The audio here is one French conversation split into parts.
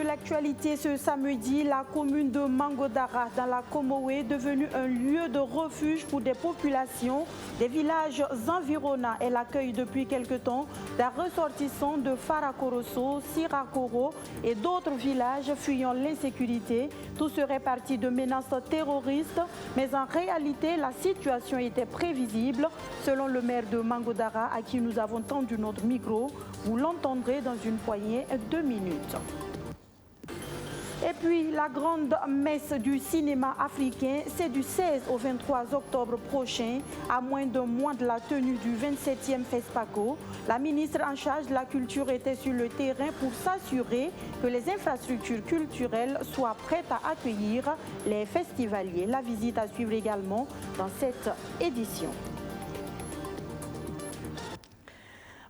L'actualité ce samedi, la commune de Mangodara dans la Comoé est devenue un lieu de refuge pour des populations des villages environnants. Elle accueille depuis quelque temps des ressortissants de Farakoroso, Sirakoro et d'autres villages fuyant l'insécurité. Tout serait parti de menaces terroristes, mais en réalité, la situation était prévisible. Selon le maire de Mangodara, à qui nous avons tendu notre micro, vous l'entendrez dans une poignée de minutes. Et puis, la grande messe du cinéma africain, c'est du 16 au 23 octobre prochain, à moins d'un mois de la tenue du 27e FESPACO. La ministre en charge de la culture était sur le terrain pour s'assurer que les infrastructures culturelles soient prêtes à accueillir les festivaliers. La visite à suivre également dans cette édition.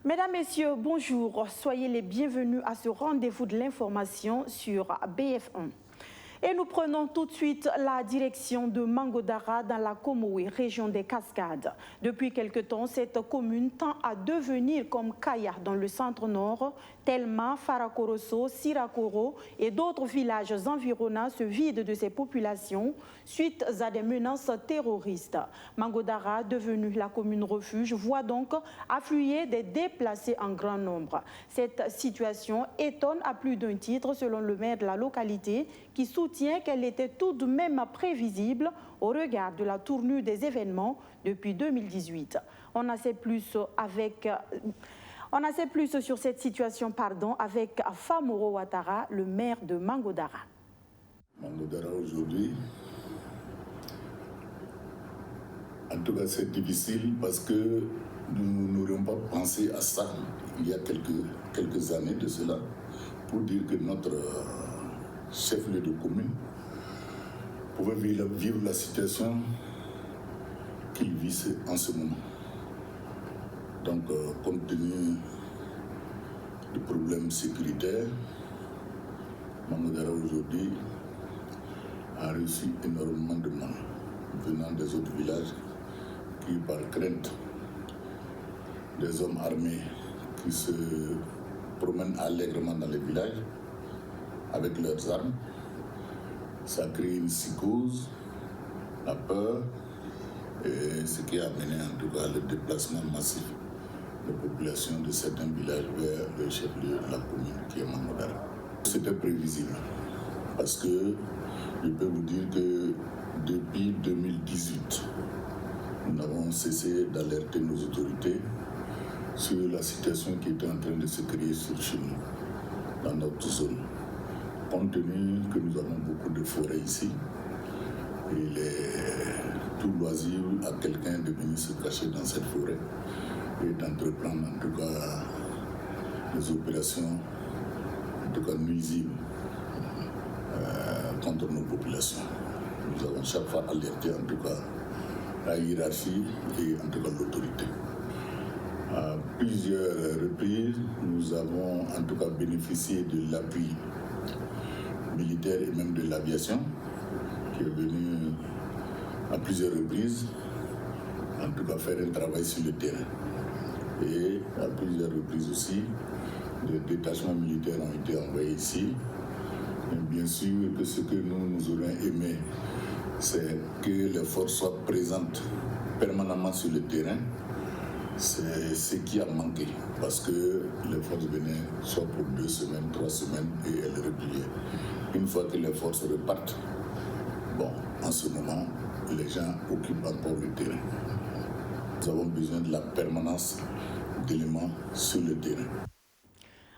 Mesdames, Messieurs, bonjour. Soyez les bienvenus à ce rendez-vous de l'information sur BF1. Et nous prenons tout de suite la direction de Mangodara dans la Comoé, région des Cascades. Depuis quelque temps, cette commune tend à devenir comme Kaya dans le centre-nord. Telma, Farakoroso, Sirakoro et d'autres villages environnants se vident de ces populations suite à des menaces terroristes. Mangodara, devenue la commune refuge, voit donc affluer des déplacés en grand nombre. Cette situation étonne à plus d'un titre selon le maire de la localité qui soutient qu'elle était tout de même prévisible au regard de la tournure des événements depuis 2018. On en sait plus sur cette situation avec Famoro Ouattara, le maire de Mangodara. Mangodara aujourd'hui, en tout cas c'est difficile parce que nous n'aurions pas pensé à ça il y a quelques années de cela pour dire que notre chef-lieu de commune pouvait vivre la situation qu'il vit en ce moment. Donc, compte tenu des problèmes sécuritaires, Mangodara aujourd'hui a reçu énormément de monde venant des autres villages qui, par crainte des hommes armés qui se promènent allègrement dans les villages avec leurs armes, ça crée une psychose, la peur, et ce qui a amené en tout cas le déplacement massif de population de certains villages vers le chef-lieu de la commune qui est Mangodara. C'était prévisible parce que je peux vous dire que depuis 2018, nous n'avons cessé d'alerter nos autorités sur la situation qui était en train de se créer chez nous, dans notre zone. Compte tenu que nous avons beaucoup de forêts ici, il est tout loisir à quelqu'un de venir se cacher dans cette forêt et d'entreprendre en tout cas des opérations en tout cas nuisibles contre nos populations. Nous avons chaque fois alerté en tout cas la hiérarchie et en tout cas l'autorité. À plusieurs reprises, nous avons en tout cas bénéficié de l'appui militaire et même de l'aviation qui est venu à plusieurs reprises en tout cas faire un travail sur le terrain. Et à plusieurs reprises aussi, des détachements militaires ont été envoyés ici. Et bien sûr que ce que nous aurions aimé, c'est que les forces soient présentes permanemment sur le terrain. C'est ce qui a manqué, parce que les forces venaient soit pour 2 semaines, 3 semaines et elles repliaient. Une fois que les forces repartent, bon, en ce moment, les gens occupent encore le terrain. Nous avons besoin de la permanence d'éléments sur le terrain.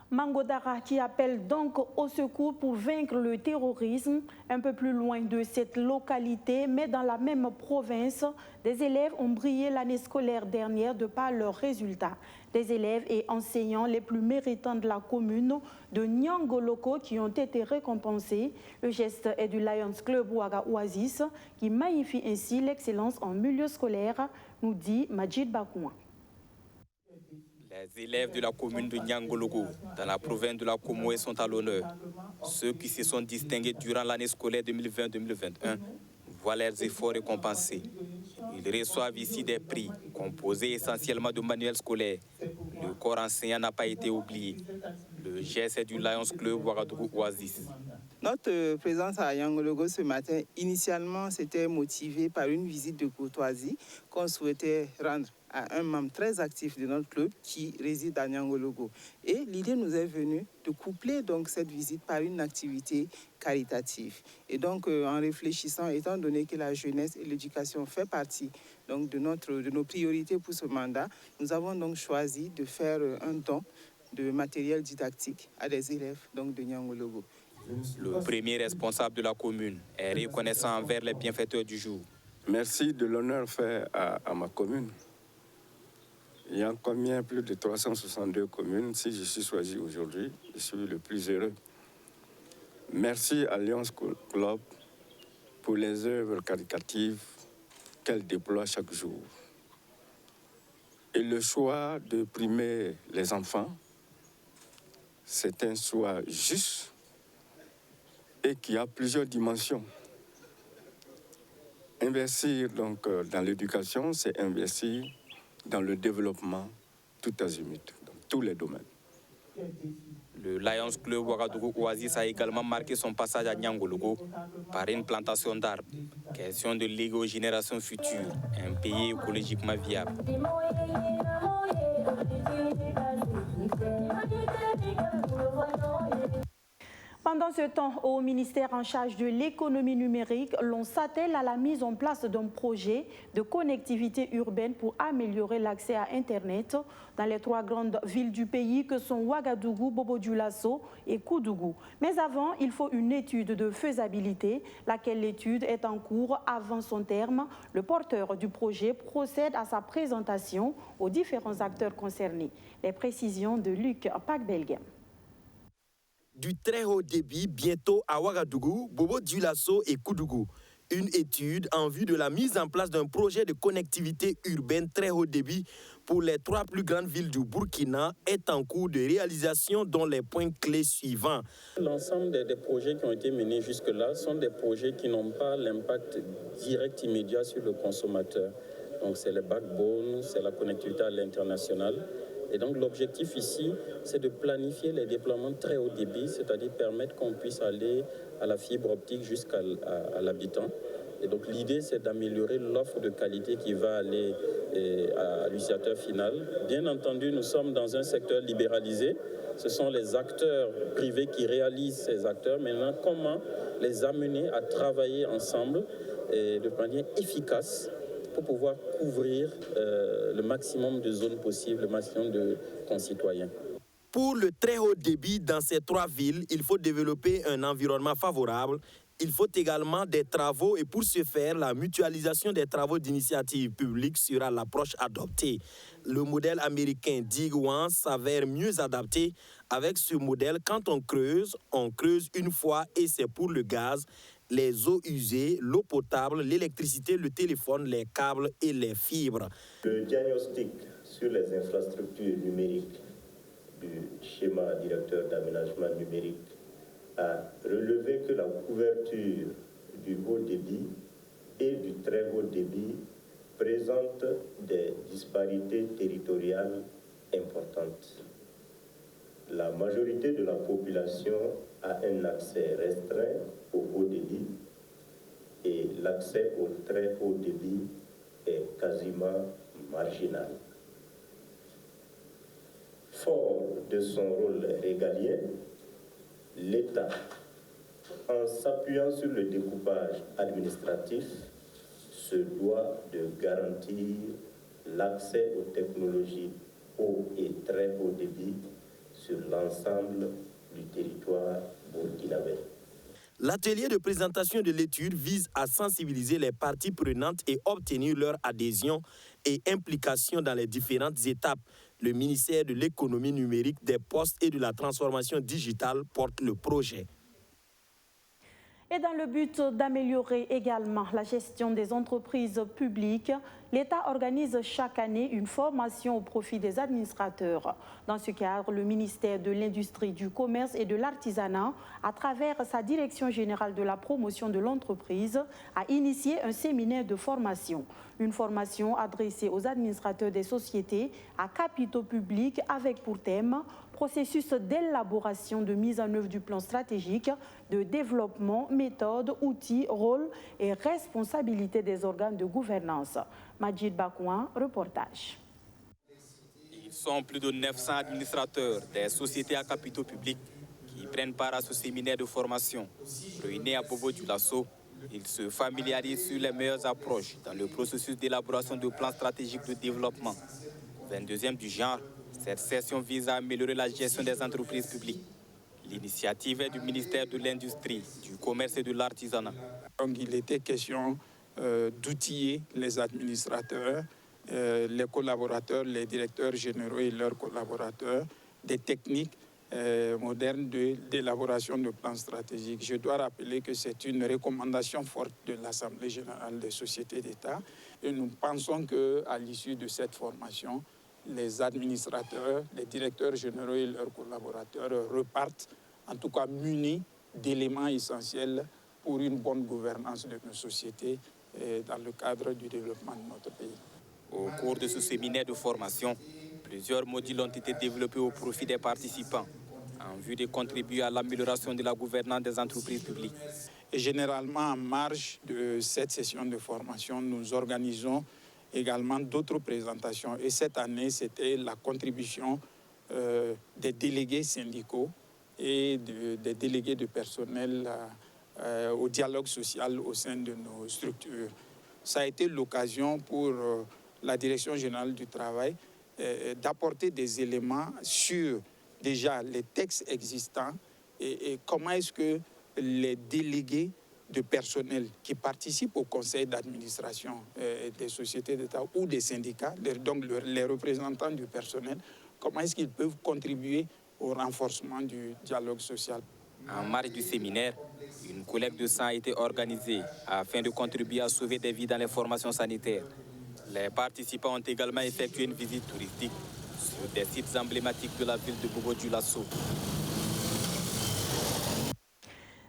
Mangodara qui appelle donc au secours pour vaincre le terrorisme. Un peu plus loin de cette localité, mais dans la même province, des élèves ont brillé l'année scolaire dernière de par leurs résultats. Des élèves et enseignants les plus méritants de la commune de Nyangoloko qui ont été récompensés. Le geste est du Lions Club Ouaga Oasis qui magnifie ainsi l'excellence en milieu scolaire, nous dit Majid Bakouan. Les élèves de la commune de Nyangologo, dans la province de la Comoé, sont à l'honneur. Ceux qui se sont distingués durant l'année scolaire 2020-2021 voient leurs efforts récompensés. Ils reçoivent ici des prix composés essentiellement de manuels scolaires. Le corps enseignant n'a pas été oublié. Le geste est du Lions Club Ouagadougou Oasis. Notre présence à Nyangologo ce matin, initialement, c'était motivé par une visite de courtoisie qu'on souhaitait rendre à un membre très actif de notre club qui réside à Nyangologo. Et l'idée nous est venue de coupler donc cette visite par une activité caritative. Et donc, en réfléchissant, étant donné que la jeunesse et l'éducation fait partie donc, de nos priorités pour ce mandat, nous avons donc choisi de faire un don de matériel didactique à des élèves donc, de Nyangologo. Le premier responsable de la commune est reconnaissant envers les bienfaiteurs du jour. Merci de l'honneur fait à ma commune. Il y a combien? Plus de 362 communes. Si je suis choisi aujourd'hui, je suis le plus heureux. Merci à Lions Club pour les œuvres caritatives qu'elle déploie chaque jour. Et le choix de primer les enfants, c'est un choix juste et qui a plusieurs dimensions. Investir donc dans l'éducation, c'est investir dans le développement tout azimut, dans tous les domaines. Le Lions Club Ouagadougou Oasis a également marqué son passage à Nyangologo par une plantation d'arbres. Question de léguer aux générations futures un pays écologiquement viable. Pendant ce temps, au ministère en charge de l'économie numérique, l'on s'attelle à la mise en place d'un projet de connectivité urbaine pour améliorer l'accès à Internet dans les 3 grandes villes du pays que sont Ouagadougou, Bobo-Dioulasso et Koudougou. Mais avant, il faut une étude de faisabilité, laquelle l'étude est en cours avant son terme. Le porteur du projet procède à sa présentation aux différents acteurs concernés. Les précisions de Luc Pac-Belgem. Du très haut débit bientôt à Ouagadougou, Bobo-Dioulasso et Koudougou. Une étude en vue de la mise en place d'un projet de connectivité urbaine très haut débit pour les 3 plus grandes villes du Burkina est en cours de réalisation dont les points clés suivants. L'ensemble des projets qui ont été menés jusque-là sont des projets qui n'ont pas l'impact direct immédiat sur le consommateur. Donc c'est le backbone, c'est la connectivité à l'international. Et donc l'objectif ici, c'est de planifier les déploiements très haut débit, c'est-à-dire permettre qu'on puisse aller à la fibre optique jusqu'à l'habitant. Et donc l'idée, c'est d'améliorer l'offre de qualité qui va aller à l'utilisateur final. Bien entendu, nous sommes dans un secteur libéralisé. Ce sont les acteurs privés qui réalisent ces acteurs. Maintenant, comment les amener à travailler ensemble et de manière efficace pour pouvoir couvrir le maximum de zones possibles, le maximum de concitoyens. Pour le très haut débit dans ces 3 villes, il faut développer un environnement favorable. Il faut également des travaux et pour ce faire, la mutualisation des travaux d'initiative publique sera l'approche adoptée. Le modèle américain DIG-1 s'avère mieux adapté. Avec ce modèle, quand on creuse une fois et c'est pour le gaz, les eaux usées, l'eau potable, l'électricité, le téléphone, les câbles et les fibres. Le diagnostic sur les infrastructures numériques du schéma directeur d'aménagement numérique a relevé que la couverture du haut débit et du très haut débit présente des disparités territoriales importantes. La majorité de la population a un accès restreint au haut débit et l'accès au très haut débit est quasiment marginal. Fort de son rôle régalien, l'État, en s'appuyant sur le découpage administratif, se doit de garantir l'accès aux technologies haut et très haut débit sur l'ensemble du territoire burkinabé. L'atelier de présentation de l'étude vise à sensibiliser les parties prenantes et obtenir leur adhésion et implication dans les différentes étapes. Le ministère de l'économie numérique, des postes et de la transformation digitale porte le projet. Et dans le but d'améliorer également la gestion des entreprises publiques, l'État organise chaque année une formation au profit des administrateurs. Dans ce cadre, le ministère de l'Industrie, du Commerce et de l'Artisanat, à travers sa Direction générale de la promotion de l'entreprise, a initié un séminaire de formation. Une formation adressée aux administrateurs des sociétés à capitaux publics avec pour thème processus d'élaboration de mise en œuvre du plan stratégique de développement, méthodes, outils, rôles et responsabilités des organes de gouvernance. Majid Bakouan, reportage. Ils sont plus de 900 administrateurs des sociétés à capitaux publics qui prennent part à ce séminaire de formation. Réunis à Bobo-Dioulasso, ils se familiarisent sur les meilleures approches dans le processus d'élaboration de plans stratégiques de développement. 22e du genre, cette session vise à améliorer la gestion des entreprises publiques. L'initiative est du ministère de l'Industrie, du Commerce et de l'Artisanat. Donc, il était question d'outiller les administrateurs, les collaborateurs, les directeurs généraux et leurs collaborateurs, des techniques modernes d'élaboration de plans stratégiques. Je dois rappeler que c'est une recommandation forte de l'Assemblée générale des sociétés d'État et nous pensons qu'à l'issue de cette formation, les administrateurs, les directeurs généraux et leurs collaborateurs repartent en tout cas munis d'éléments essentiels pour une bonne gouvernance de nos sociétés dans le cadre du développement de notre pays. Au cours de ce séminaire de formation, plusieurs modules ont été développés au profit des participants en vue de contribuer à l'amélioration de la gouvernance des entreprises publiques. Et généralement, en marge de cette session de formation, nous organisons également d'autres présentations. Et cette année, c'était la contribution des délégués syndicaux et des délégués de personnel au dialogue social au sein de nos structures. Ça a été l'occasion pour la Direction générale du travail d'apporter des éléments sur déjà les textes existants et comment est-ce que les délégués de personnel qui participent au conseil d'administration des sociétés d'État ou des syndicats, donc les représentants du personnel, comment est-ce qu'ils peuvent contribuer au renforcement du dialogue social. En marge du séminaire, une collecte de sang a été organisée afin de contribuer à sauver des vies dans les formations sanitaires. Les participants ont également effectué une visite touristique sur des sites emblématiques de la ville de Bobo-Dioulasso.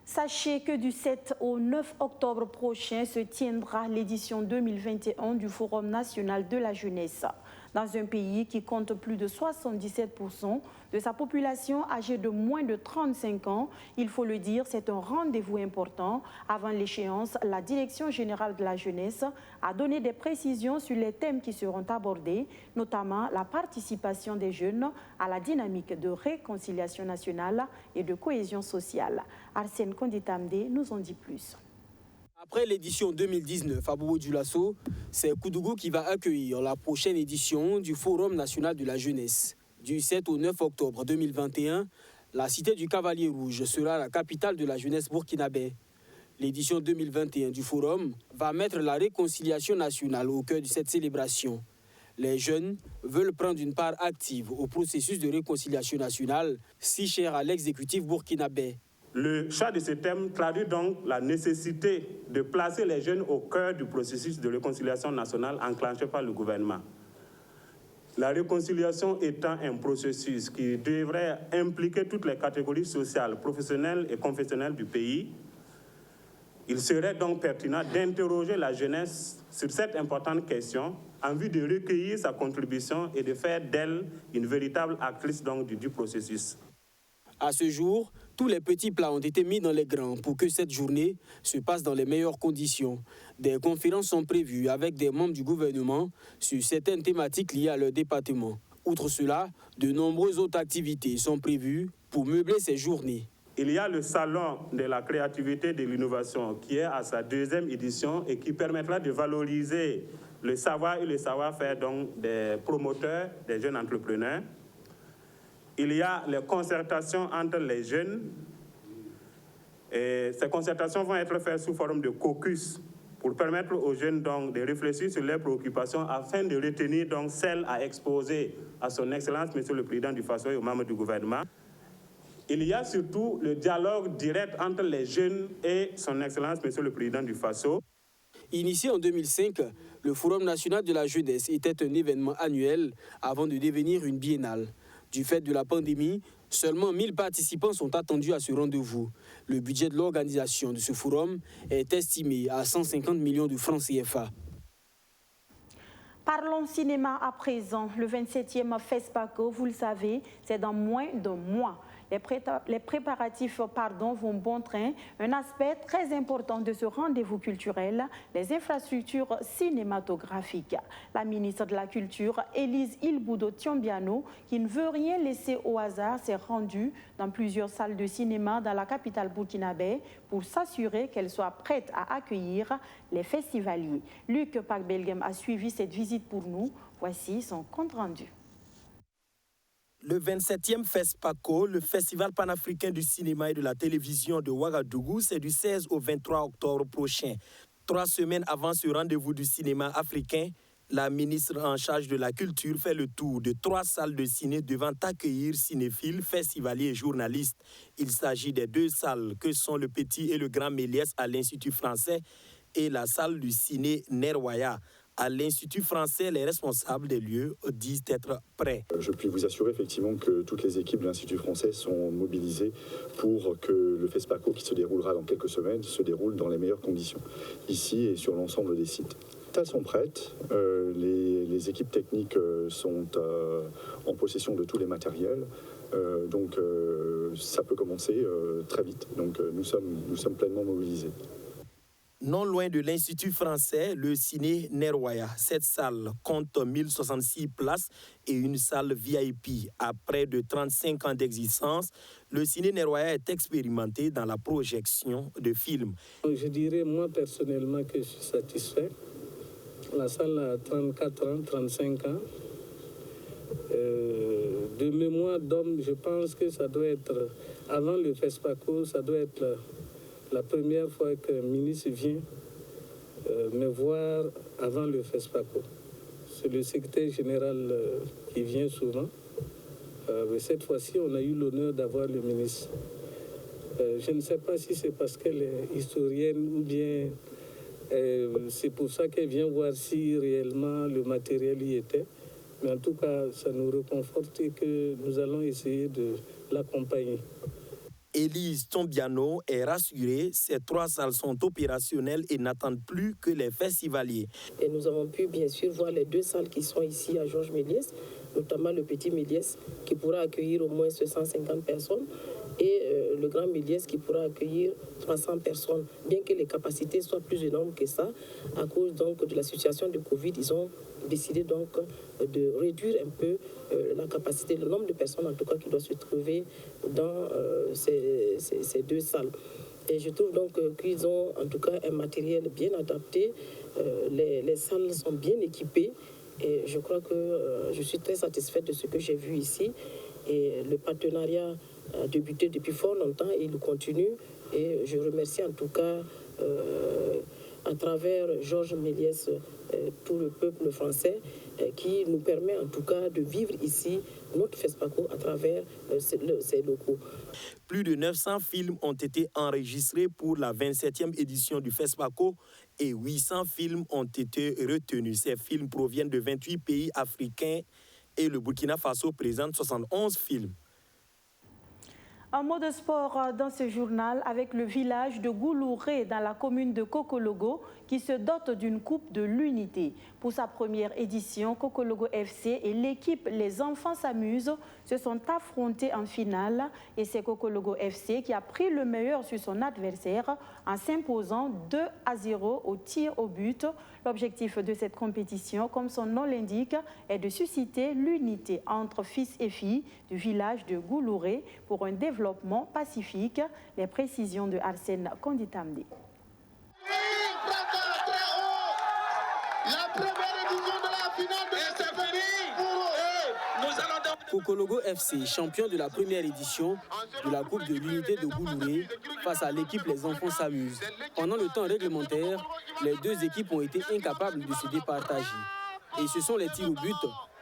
Sachez que du 7 au 9 octobre prochain se tiendra l'édition 2021 du Forum national de la jeunesse. Dans un pays qui compte plus de 77% de sa population âgée de moins de 35 ans, il faut le dire, c'est un rendez-vous important. Avant l'échéance, la Direction générale de la jeunesse a donné des précisions sur les thèmes qui seront abordés, notamment la participation des jeunes à la dynamique de réconciliation nationale et de cohésion sociale. Arsène Konditamde nous en dit plus. Après l'édition 2019 à Bobo-Dioulasso, c'est Koudougou qui va accueillir la prochaine édition du Forum national de la jeunesse. Du 7 au 9 octobre 2021, la cité du Cavalier Rouge sera la capitale de la jeunesse burkinabé. L'édition 2021 du Forum va mettre la réconciliation nationale au cœur de cette célébration. Les jeunes veulent prendre une part active au processus de réconciliation nationale, si cher à l'exécutif burkinabé. Le choix de ce thème traduit donc la nécessité de placer les jeunes au cœur du processus de réconciliation nationale enclenché par le gouvernement. La réconciliation étant un processus qui devrait impliquer toutes les catégories sociales, professionnelles et confessionnelles du pays, il serait donc pertinent d'interroger la jeunesse sur cette importante question en vue de recueillir sa contribution et de faire d'elle une véritable actrice donc du processus. À ce jour, tous les petits plats ont été mis dans les grands pour que cette journée se passe dans les meilleures conditions. Des conférences sont prévues avec des membres du gouvernement sur certaines thématiques liées à leur département. Outre cela, de nombreuses autres activités sont prévues pour meubler ces journées. Il y a le Salon de la créativité et de l'innovation qui est à sa 2e édition et qui permettra de valoriser le savoir et le savoir-faire donc des promoteurs, des jeunes entrepreneurs. Il y a les concertations entre les jeunes. Et ces concertations vont être faites sous forme de caucus pour permettre aux jeunes donc, de réfléchir sur leurs préoccupations afin de retenir donc, celles à exposer à son Excellence, Monsieur le Président du Faso et aux membres du gouvernement. Il y a surtout le dialogue direct entre les jeunes et son Excellence, Monsieur le Président du Faso. Initié en 2005, le Forum national de la jeunesse était un événement annuel avant de devenir une biennale. Du fait de la pandémie, seulement 1000 participants sont attendus à ce rendez-vous. Le budget de l'organisation de ce forum est estimé à 150 millions de francs CFA. Parlons cinéma à présent. Le 27e FESPACO, vous le savez, c'est dans moins d'un mois. Les préparatifs vont bon train. Un aspect très important de ce rendez-vous culturel, les infrastructures cinématographiques. La ministre de la Culture, Élise Ilboudo Tiombiano, qui ne veut rien laisser au hasard, s'est rendue dans plusieurs salles de cinéma dans la capitale burkinabé pour s'assurer qu'elle soit prête à accueillir les festivaliers. Luc Pakbelgem a suivi cette visite pour nous. Voici son compte-rendu. Le 27e FESPACO, le Festival panafricain du cinéma et de la télévision de Ouagadougou, c'est du 16 au 23 octobre prochain. 3 semaines avant ce rendez-vous du cinéma africain, la ministre en charge de la culture fait le tour de 3 salles de ciné devant accueillir cinéphiles, festivaliers et journalistes. Il s'agit des 2 salles que sont le Petit et le Grand Méliès à l'Institut français et la salle du ciné Nerwaya. À l'Institut français, les responsables des lieux disent être prêts. Je puis vous assurer effectivement que toutes les équipes de l'Institut français sont mobilisées pour que le FESPACO, qui se déroulera dans quelques semaines, se déroule dans les meilleures conditions, ici et sur l'ensemble des sites. Elles sont prêtes, les équipes techniques sont en possession de tous les matériels, donc ça peut commencer très vite. Donc nous sommes pleinement mobilisés. Non loin de l'Institut français, le ciné Nerwaya. Cette salle compte 1066 places et une salle VIP. Après de 35 ans d'existence, le ciné Nerwaya est expérimenté dans la projection de films. Je dirais moi personnellement que je suis satisfait. La salle a 34 ans, 35 ans. De mémoire d'homme, je pense que ça doit être, avant le FESPACO, ça doit être la première fois qu'un ministre vient me voir avant le FESPACO. C'est le secrétaire général qui vient souvent. Mais cette fois-ci, on a eu l'honneur d'avoir le ministre. Je ne sais pas si c'est parce qu'elle est historienne ou bien c'est pour ça qu'elle vient voir si réellement le matériel y était. Mais en tout cas, ça nous réconforte et que nous allons essayer de l'accompagner. Élise Tombiano est rassurée, ces 3 salles sont opérationnelles et n'attendent plus que les festivaliers. Et nous avons pu bien sûr voir les 2 salles qui sont ici à Georges Méliès, notamment le Petit Méliès qui pourra accueillir au moins 150 personnes et le Grand Méliès qui pourra accueillir 300 personnes. Bien que les capacités soient plus énormes que ça, à cause donc de la situation de Covid, ils ont décidé donc de réduire un peu la capacité, le nombre de personnes en tout cas qui doivent se trouver dans ces 2 salles. Et je trouve donc qu'ils ont en tout cas un matériel bien adapté, les salles sont bien équipées et je crois que je suis très satisfaite de ce que j'ai vu ici. Et le partenariat a débuté depuis fort longtemps et il continue. Et je remercie en tout cas à travers Georges Méliès tout le peuple français qui nous permet en tout cas de vivre ici notre FESPACO à travers ces locaux. Plus de 900 films ont été enregistrés pour la 27e édition du FESPACO et 800 films ont été retenus. Ces films proviennent de 28 pays africains et le Burkina Faso présente 71 films. Un mot de sport dans ce journal avec le village de Goulouré dans la commune de Kokologo qui se dote d'une coupe de l'unité. Pour sa première édition, Kokologo FC et l'équipe Les Enfants s'amusent se sont affrontés en finale et c'est Kokologo FC qui a pris le meilleur sur son adversaire en s'imposant 2-0 au tir au but. L'objectif de cette compétition, comme son nom l'indique, est de susciter l'unité entre fils et filles du village de Goulouré pour un développement pacifique. Les précisions de Arsène Konditamde. Kokologo FC, champion de la première édition de la Coupe de l'Unité de Goulouré, face à l'équipe Les Enfants s'amusent. Pendant le temps réglementaire, les 2 équipes ont été incapables de se départager. Et ce sont les tirs au but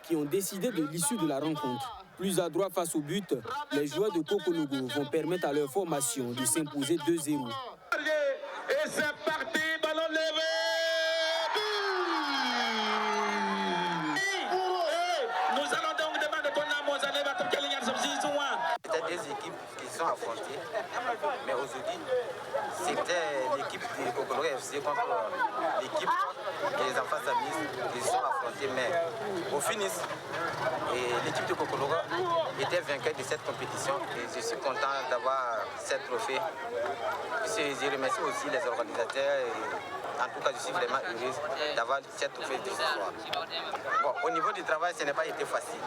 qui ont décidé de l'issue de la rencontre. Plus adroits face au but, les joueurs de Kokologo vont permettre à leur formation de s'imposer 2-0. Et c'est parti, ballon levé. Nous allons donc demander ton amour, vous allez battre quel lien de C'était deux équipes qui sont affrontées, mais aujourd'hui, c'était l'équipe de Kokologo FC contre l'équipe des enfants Samis qui sont affrontés, mais au finish, l'équipe de Kokologo était vainqueur de cette compétition et je suis content d'avoir cette trophée. Je remercie aussi les organisateurs et en tout cas je suis vraiment heureuse d'avoir cette trophée de ce soir. Bon, au niveau du travail, ce n'a pas été facile.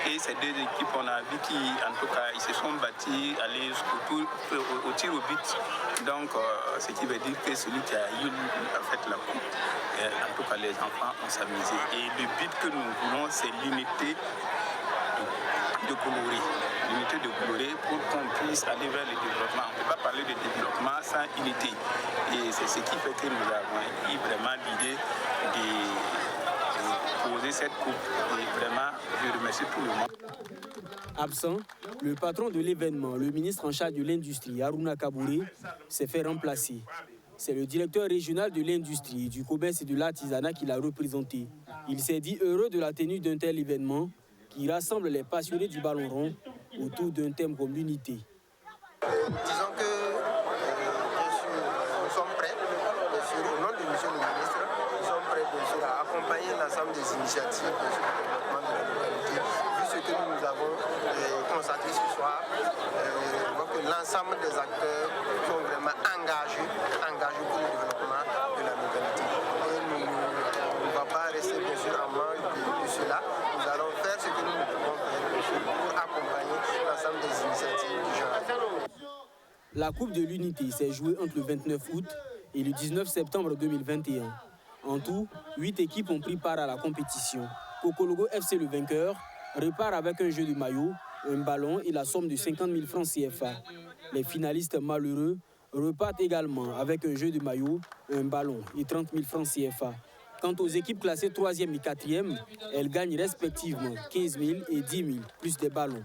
Et ces deux équipes, on a vu qu'en tout cas, ils se sont battus, aller au tir au but. Donc, ce qui veut dire que celui qui a eu en fait la coupe, en tout cas, les enfants ont s'amusé. Et le but que nous voulons, c'est l'unité de Bolloré. L'unité de Bolloré pour qu'on puisse aller vers le développement. On ne peut pas parler de développement sans unité. Et c'est ce qui fait que nous avons eu vraiment l'idée de poser cette coupe. Et vraiment, je remercie tout le monde. Absent, le patron de l'événement, le ministre en charge de l'industrie, Aruna Kabouré, s'est fait remplacer. C'est le directeur régional de l'industrie, du commerce et de l'artisanat qui l'a représenté. Il s'est dit heureux de la tenue d'un tel événement qui rassemble les passionnés du ballon rond autour d'un thème comme l'unité. Disons que nous sommes prêts, au nom de M. le ministre, nous sommes prêts à accompagner l'ensemble des initiatives de développement de la localité. Vu ce que nous avons constaté ce soir, on voit que l'ensemble des acteurs sont vraiment engagés pour le développement de la localité. Et nous ne va pas rester bien sûr en manque de cela. Nous allons faire ce que nous pouvons faire pour accompagner l'ensemble des initiatives du genre. La Coupe de l'Unité s'est jouée entre le 29 août et le 19 septembre 2021. En tout, 8 équipes ont pris part à la compétition. Kokologo FC, le vainqueur, repart avec un jeu de maillot, un ballon et la somme de 50 000 francs CFA. Les finalistes malheureux repartent également avec un jeu de maillot, un ballon et 30 000 francs CFA. Quant aux équipes classées 3e et 4e, elles gagnent respectivement 15 000 et 10 000, plus des ballons.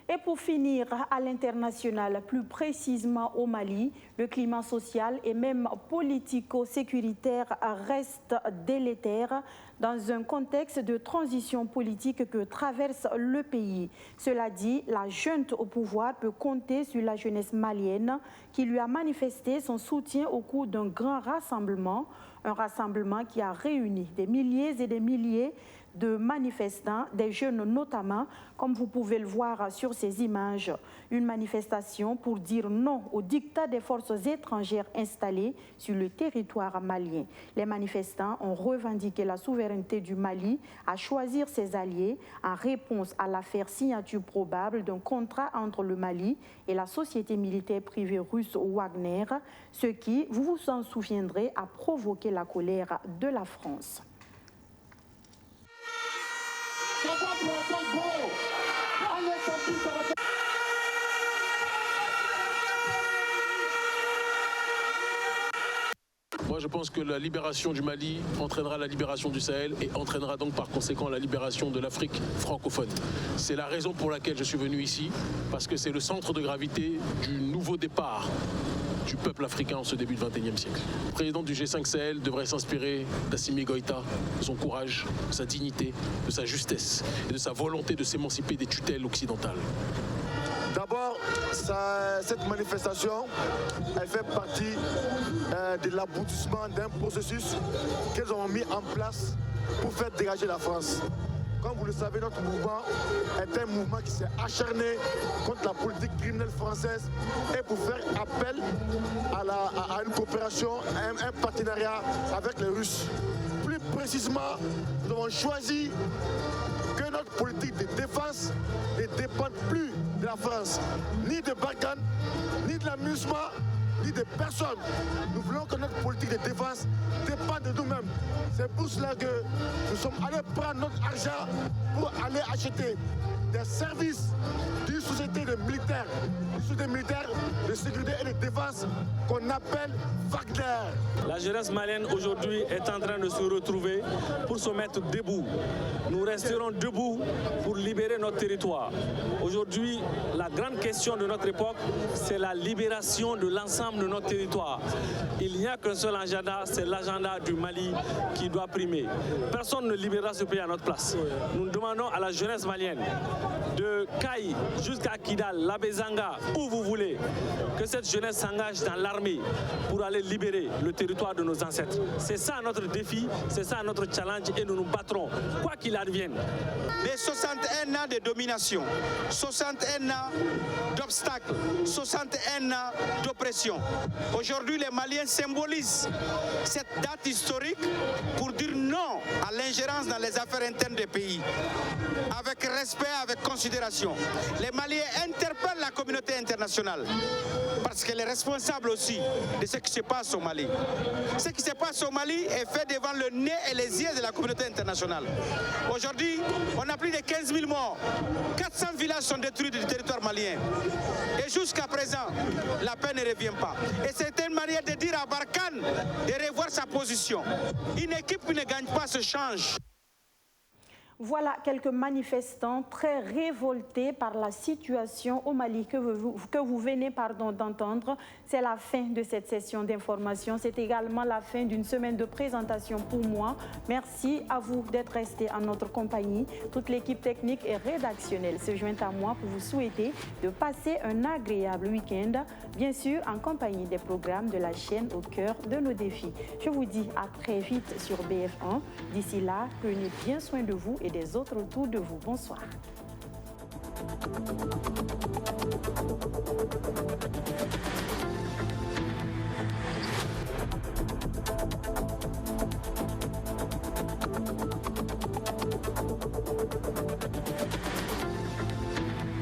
Et pour finir, à l'international, plus précisément au Mali, le climat social et même politico-sécuritaire reste délétère dans un contexte de transition politique que traverse le pays. Cela dit, la junte au pouvoir peut compter sur la jeunesse malienne qui lui a manifesté son soutien au cours d'un grand rassemblement, un rassemblement qui a réuni des milliers et des milliers de manifestants, des jeunes notamment, comme vous pouvez le voir sur ces images. Une manifestation pour dire non au diktat des forces étrangères installées sur le territoire malien. Les manifestants ont revendiqué la souveraineté du Mali à choisir ses alliés en réponse à l'affaire signature probable d'un contrat entre le Mali et la société militaire privée russe Wagner, ce qui, vous vous en souviendrez, a provoqué la colère de la France. Moi, je pense que la libération du Mali entraînera la libération du Sahel et entraînera donc par conséquent la libération de l'Afrique francophone. C'est la raison pour laquelle je suis venu ici, parce que c'est le centre de gravité du nouveau départ du peuple africain en ce début du XXIe siècle. Le président du G5 Sahel devrait s'inspirer d'Assimi Goïta, de son courage, de sa dignité, de sa justesse et de sa volonté de s'émanciper des tutelles occidentales. D'abord, cette manifestation, elle fait partie de l'aboutissement d'un processus qu'ils ont mis en place pour faire dégager la France. Comme vous le savez, notre mouvement est un mouvement qui s'est acharné contre la politique criminelle française et pour faire appel à une coopération, à un partenariat avec les Russes. Plus précisément, nous avons choisi que notre politique de défense ne dépende plus de la France, ni de Barkhane, ni de l'amusement, ni de personne. Nous voulons que notre politique de défense dépende de nous-mêmes. C'est pour cela que nous sommes allés prendre notre argent pour aller acheter des services d'une société de militaires, de sécurité et de défense qu'on appelle Wagner. La jeunesse malienne aujourd'hui est en train de se retrouver pour se mettre debout. Nous resterons debout pour libérer notre territoire. Aujourd'hui, la grande question de notre époque, c'est la libération de l'ensemble de notre territoire. Il n'y a qu'un seul agenda, c'est l'agenda du Mali qui doit primer. Personne ne libérera ce pays à notre place. Nous demandons à la jeunesse malienne de Kaï jusqu'à Kidal, Labezanga, où vous voulez, que cette jeunesse s'engage dans l'armée pour aller libérer le territoire de nos ancêtres. C'est ça notre défi, c'est ça notre challenge et nous nous battrons, quoi qu'il advienne. Les 61 ans de domination, 61 ans d'obstacles, 61 ans d'oppression. Aujourd'hui, les Maliens symbolisent cette date historique pour dire non à l'ingérence dans les affaires internes des pays. Avec respect, avec considération. Les Maliens interpellent la communauté internationale parce qu'elle est responsable aussi de ce qui se passe au Mali. Ce qui se passe au Mali est fait devant le nez et les yeux de la communauté internationale. Aujourd'hui, on a plus de 15 000 morts. 400 villages sont détruits du territoire malien. Et jusqu'à présent, la paix ne revient pas. Et c'est une manière de dire à Barkhane de revoir sa position. Une équipe qui ne gagne pas se change. Voilà quelques manifestants très révoltés par la situation au Mali que vous venez d'entendre. C'est la fin de cette session d'information. C'est également la fin d'une semaine de présentation pour moi. Merci à vous d'être restés en notre compagnie. Toute l'équipe technique et rédactionnelle se joint à moi pour vous souhaiter de passer un agréable week-end, bien sûr en compagnie des programmes de la chaîne au cœur de nos défis. Je vous dis à très vite sur BF1. D'ici là, prenez bien soin de vous et des autres autour de vous. Bonsoir.